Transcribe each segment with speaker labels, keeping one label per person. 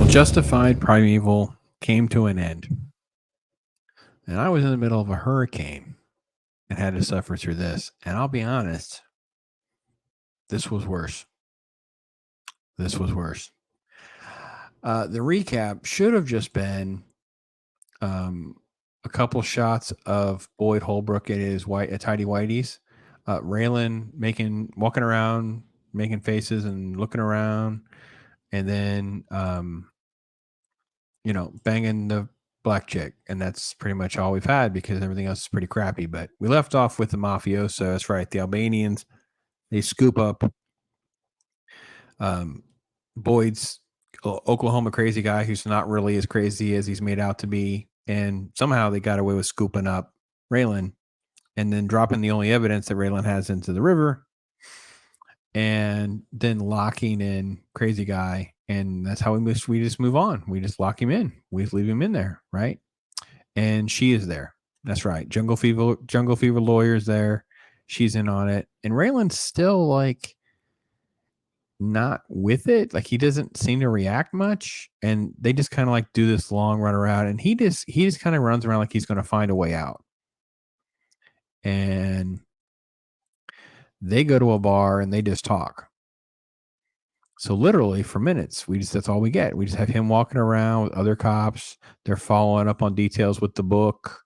Speaker 1: Justified Primeval came to an end, and I was in the middle of a hurricane and had to suffer through this. And I'll be honest, this was worse. This was worse. The recap should have just been a couple shots of Boyd Holbrook in his tidy whities, Raylan walking around, making faces and looking around, and then banging the black chick, and that's pretty much all we've had because everything else is pretty crappy. But we left off with the mafioso. That's right, the Albanians. They scoop up Boyd's Oklahoma crazy guy, who's not really as crazy as he's made out to be, and somehow they got away with scooping up Raylan and then dropping the only evidence that Raylan has into the river, and then locking in crazy guy. And that's how we just move on. We just lock him in. We just leave him in there, right? And she is there. That's right. Jungle Fever lawyer's there. She's in on it. And Raylan's still like not with it. Like he doesn't seem to react much. And they just kind of like do this long run around. And he just kind of runs around like he's going to find a way out. And they go to a bar and they just talk. So literally for minutes, that's all we get. We just have him walking around with other cops. They're following up on details with the book.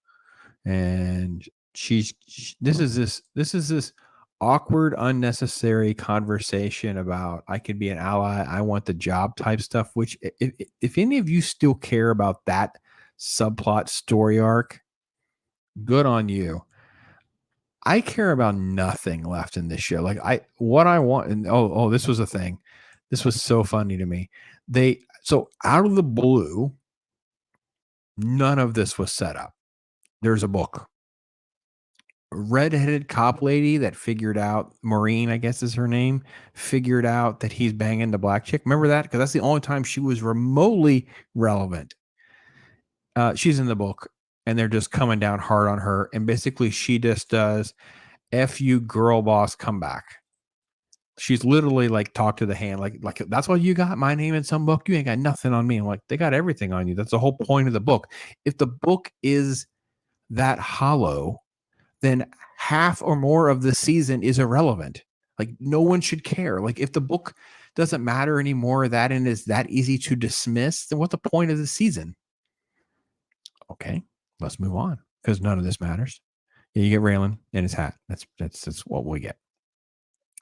Speaker 1: And this is this awkward, unnecessary conversation about I could be an ally, I want the job type stuff, which if any of you still care about that subplot story arc, good on you. I care about nothing left in this show. Like what I want, and this was a thing. This was so funny to me. So out of the blue, none of this was set up. There's a book. A redheaded cop lady that figured out, Maureen, I guess is her name, figured out that he's banging the black chick. Remember that? Because that's the only time she was remotely relevant. She's in the book, and they're just coming down hard on her. And basically, she just does, F you, girl boss, come back. She's literally like talk to the hand, like that's all you got, my name in some book, you ain't got nothing on me. I'm like, they got everything on you. That's the whole point of the book. If the book is that hollow, then half or more of the season is irrelevant. Like no one should care. Like if the book doesn't matter anymore, that and is that easy to dismiss, then what's the point of the season? Okay, let's move on because none of this matters. Yeah, you get Raylan in his hat. That's what we get.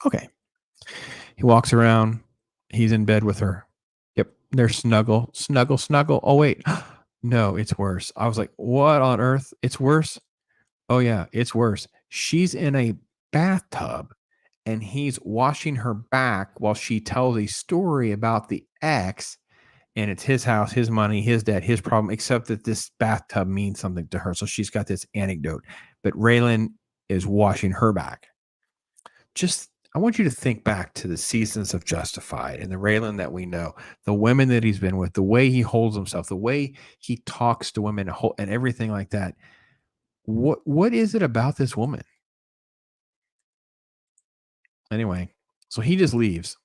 Speaker 1: Okay. He walks around. He's in bed with her. Yep. They're snuggle. Oh, wait. No, it's worse. I was like, what on earth? It's worse? Oh, yeah, it's worse. She's in a bathtub and he's washing her back while she tells a story about the ex. And it's his house, his money, his debt, his problem, except that this bathtub means something to her. So she's got this anecdote. But Raylan is washing her back. I want you to think back to the seasons of Justified and the Raylan that we know, the women that he's been with, the way he holds himself, the way he talks to women and everything like that. What is it about this woman? Anyway, so he just leaves.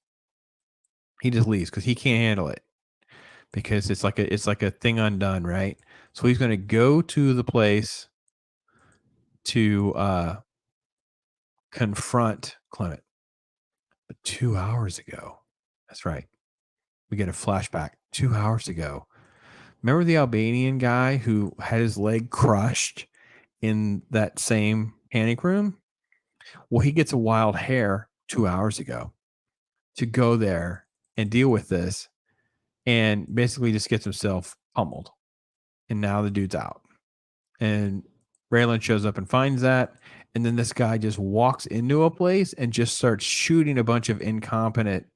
Speaker 1: He just leaves because he can't handle it because it's like a thing undone, right? So he's going to go to the place to confront Clement. But 2 hours ago, that's right. We get a flashback 2 hours ago. Remember the Albanian guy who had his leg crushed in that same panic room? Well, he gets a wild hair 2 hours ago to go there and deal with this and basically just gets himself pummeled. And now the dude's out. And Raylan shows up and finds that. And then this guy just walks into a place and just starts shooting a bunch of incompetent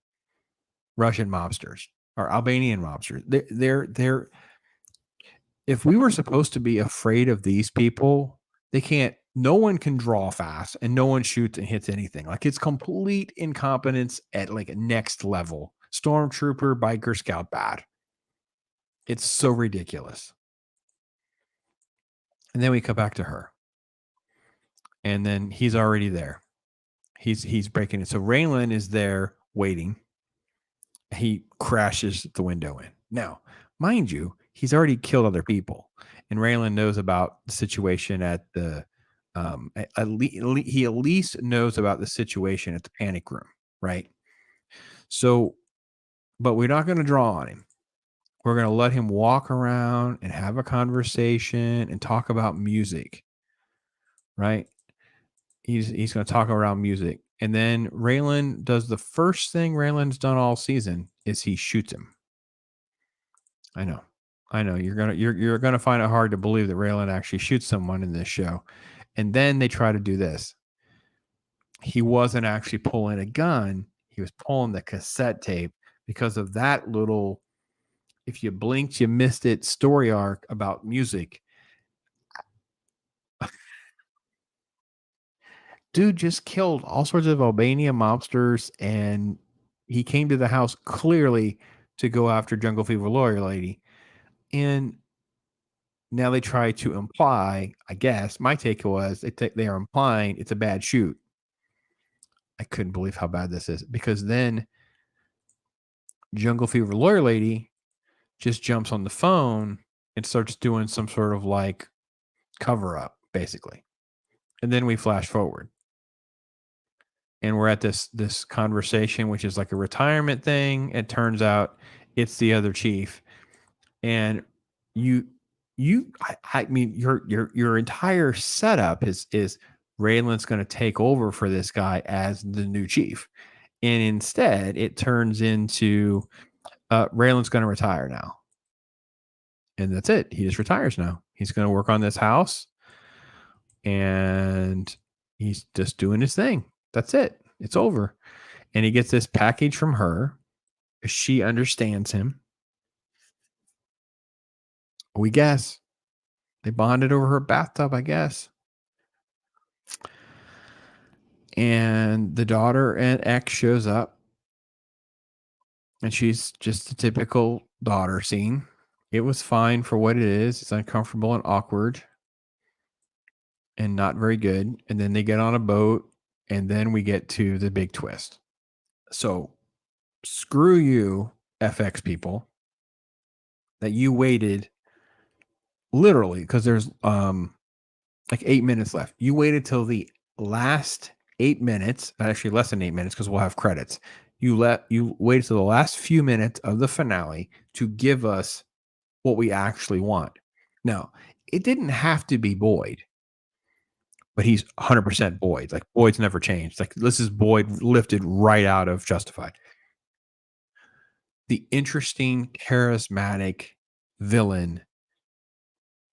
Speaker 1: Russian mobsters or Albanian mobsters. They're if we were supposed to be afraid of these people, no one can draw fast and no one shoots and hits anything. Like it's complete incompetence at like a next level. Stormtrooper, biker, scout, bad. It's so ridiculous. And then we come back to her. And then he's already there. He's breaking it. So Raylan is there waiting. He crashes the window in. Now, mind you, he's already killed other people, and Raylan knows about the situation at the he at least knows about the situation at the panic room, right? So, but we're not going to draw on him. We're going to let him walk around and have a conversation and talk about music, right? He's going to talk around music. And then Raylan does the first thing Raylan's done all season is he shoots him. I know. I know. You're gonna find it hard to believe that Raylan actually shoots someone in this show. And then they try to do this. He wasn't actually pulling a gun, he was pulling the cassette tape because of that little if you blinked, you missed it story arc about music. Dude just killed all sorts of Albania mobsters, and he came to the house clearly to go after Jungle Fever lawyer lady. And now they try to imply, I guess, my take was they are implying it's a bad shoot. I couldn't believe how bad this is because then Jungle Fever lawyer lady just jumps on the phone and starts doing some sort of like cover up, basically. And then we flash forward. And we're at this conversation, which is like a retirement thing. It turns out it's the other chief. And you I mean your entire setup is Raylan's going to take over for this guy as the new chief, and instead it turns into Raylan's going to retire now, and that's it. He just retires now. He's going to work on this house, and he's just doing his thing. That's it. It's over, and he gets this package from her. She understands him. We guess they bonded over her bathtub, I guess. And the daughter and ex shows up, and she's just a typical daughter scene. It was fine for what it is. It's uncomfortable and awkward and not very good. And then they get on a boat, and then we get to the big twist. So screw you, FX people, that you waited literally because there's like 8 minutes left. You waited till the last 8 minutes, actually less than 8 minutes because we'll have credits. You waited till the last few minutes of the finale to give us what we actually want. Now, it didn't have to be Boyd, but he's 100% Boyd. Like Boyd's never changed. Like this is Boyd lifted right out of Justified. The interesting, charismatic villain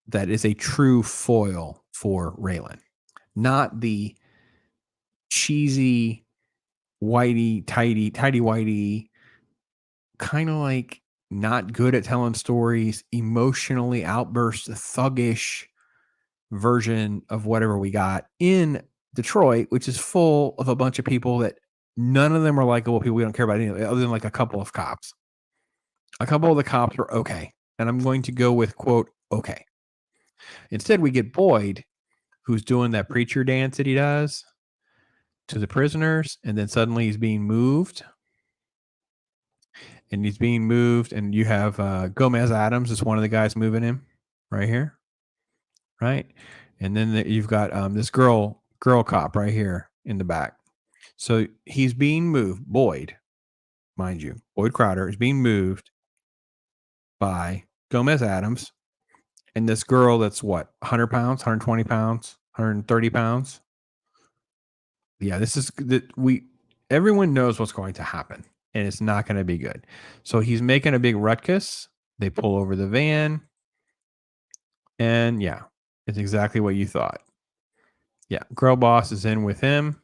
Speaker 1: that is a true foil for Raylan, not the cheesy, tidy whitey, kind of like not good at telling stories, emotionally outburst, thuggish version of whatever we got in Detroit, which is full of a bunch of people that none of them are likable people. We don't care about anything other than like a couple of cops. A couple of the cops were okay. And I'm going to go with quote, okay. Instead, we get Boyd, who's doing that preacher dance that he does to the prisoners. And then suddenly he's being moved. And he's being moved. And you have Gomez Adams is one of the guys moving him right here. Right. And then you've got this girl cop right here in the back. So he's being moved. Boyd, mind you, Boyd Crowder is being moved by Gomez Adams and this girl that's what, 100 pounds, 120 pounds, 130 pounds. Yeah, this is that everyone knows what's going to happen and it's not going to be good. So he's making a big ruckus. They pull over the van. And yeah, it's exactly what you thought. Yeah, girl boss is in with him.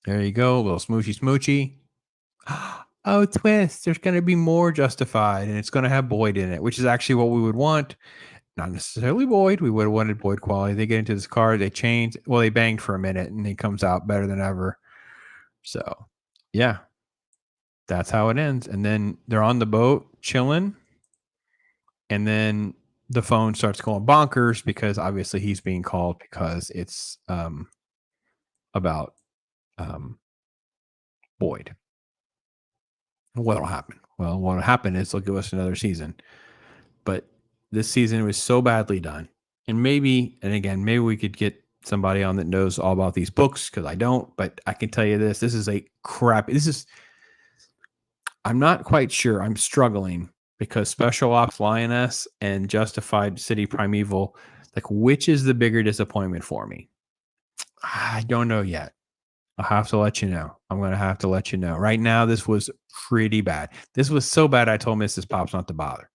Speaker 1: There you go, a little smoochy. Oh, twist. There's going to be more Justified, and it's going to have Boyd in it, which is actually what we would want. Not necessarily Boyd. We would have wanted Boyd quality. They get into this car. They change. Well, they banged for a minute, and he comes out better than ever. So, yeah, that's how it ends. And then they're on the boat chilling, and then the phone starts going bonkers because obviously he's being called because it's about Boyd. What'll happen? Well, what'll happen is they'll give us another season. But this season was so badly done. And again, maybe we could get somebody on that knows all about these books, because I don't, but I can tell you this is a crap. I'm not quite sure. I'm struggling because Special Ops Lioness and Justified City Primeval, like, which is the bigger disappointment for me? I don't know yet. I'll have to let you know. I'm going to have to let you know. Right now, this was pretty bad. This was so bad, I told Mrs. Pops not to bother.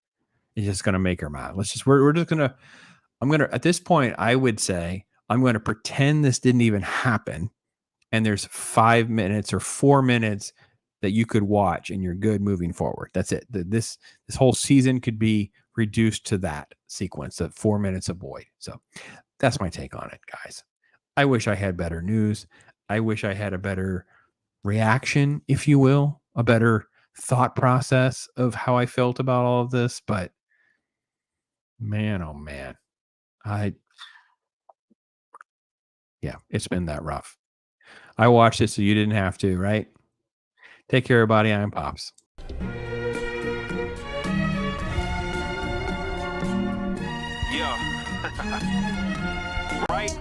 Speaker 1: It's just going to make her mad. We're just going to, at this point, I would say, I'm going to pretend this didn't even happen. And there's 5 minutes or 4 minutes that you could watch and you're good moving forward. That's it. This whole season could be reduced to that sequence of 4 minutes of void. So that's my take on it, guys. I wish I had better news. I wish I had a better reaction, if you will, a better thought process of how I felt about all of this. But man, oh man, yeah, it's been that rough. I watched it so you didn't have to, right? Take care, everybody. I'm Pops.
Speaker 2: Yeah. Right?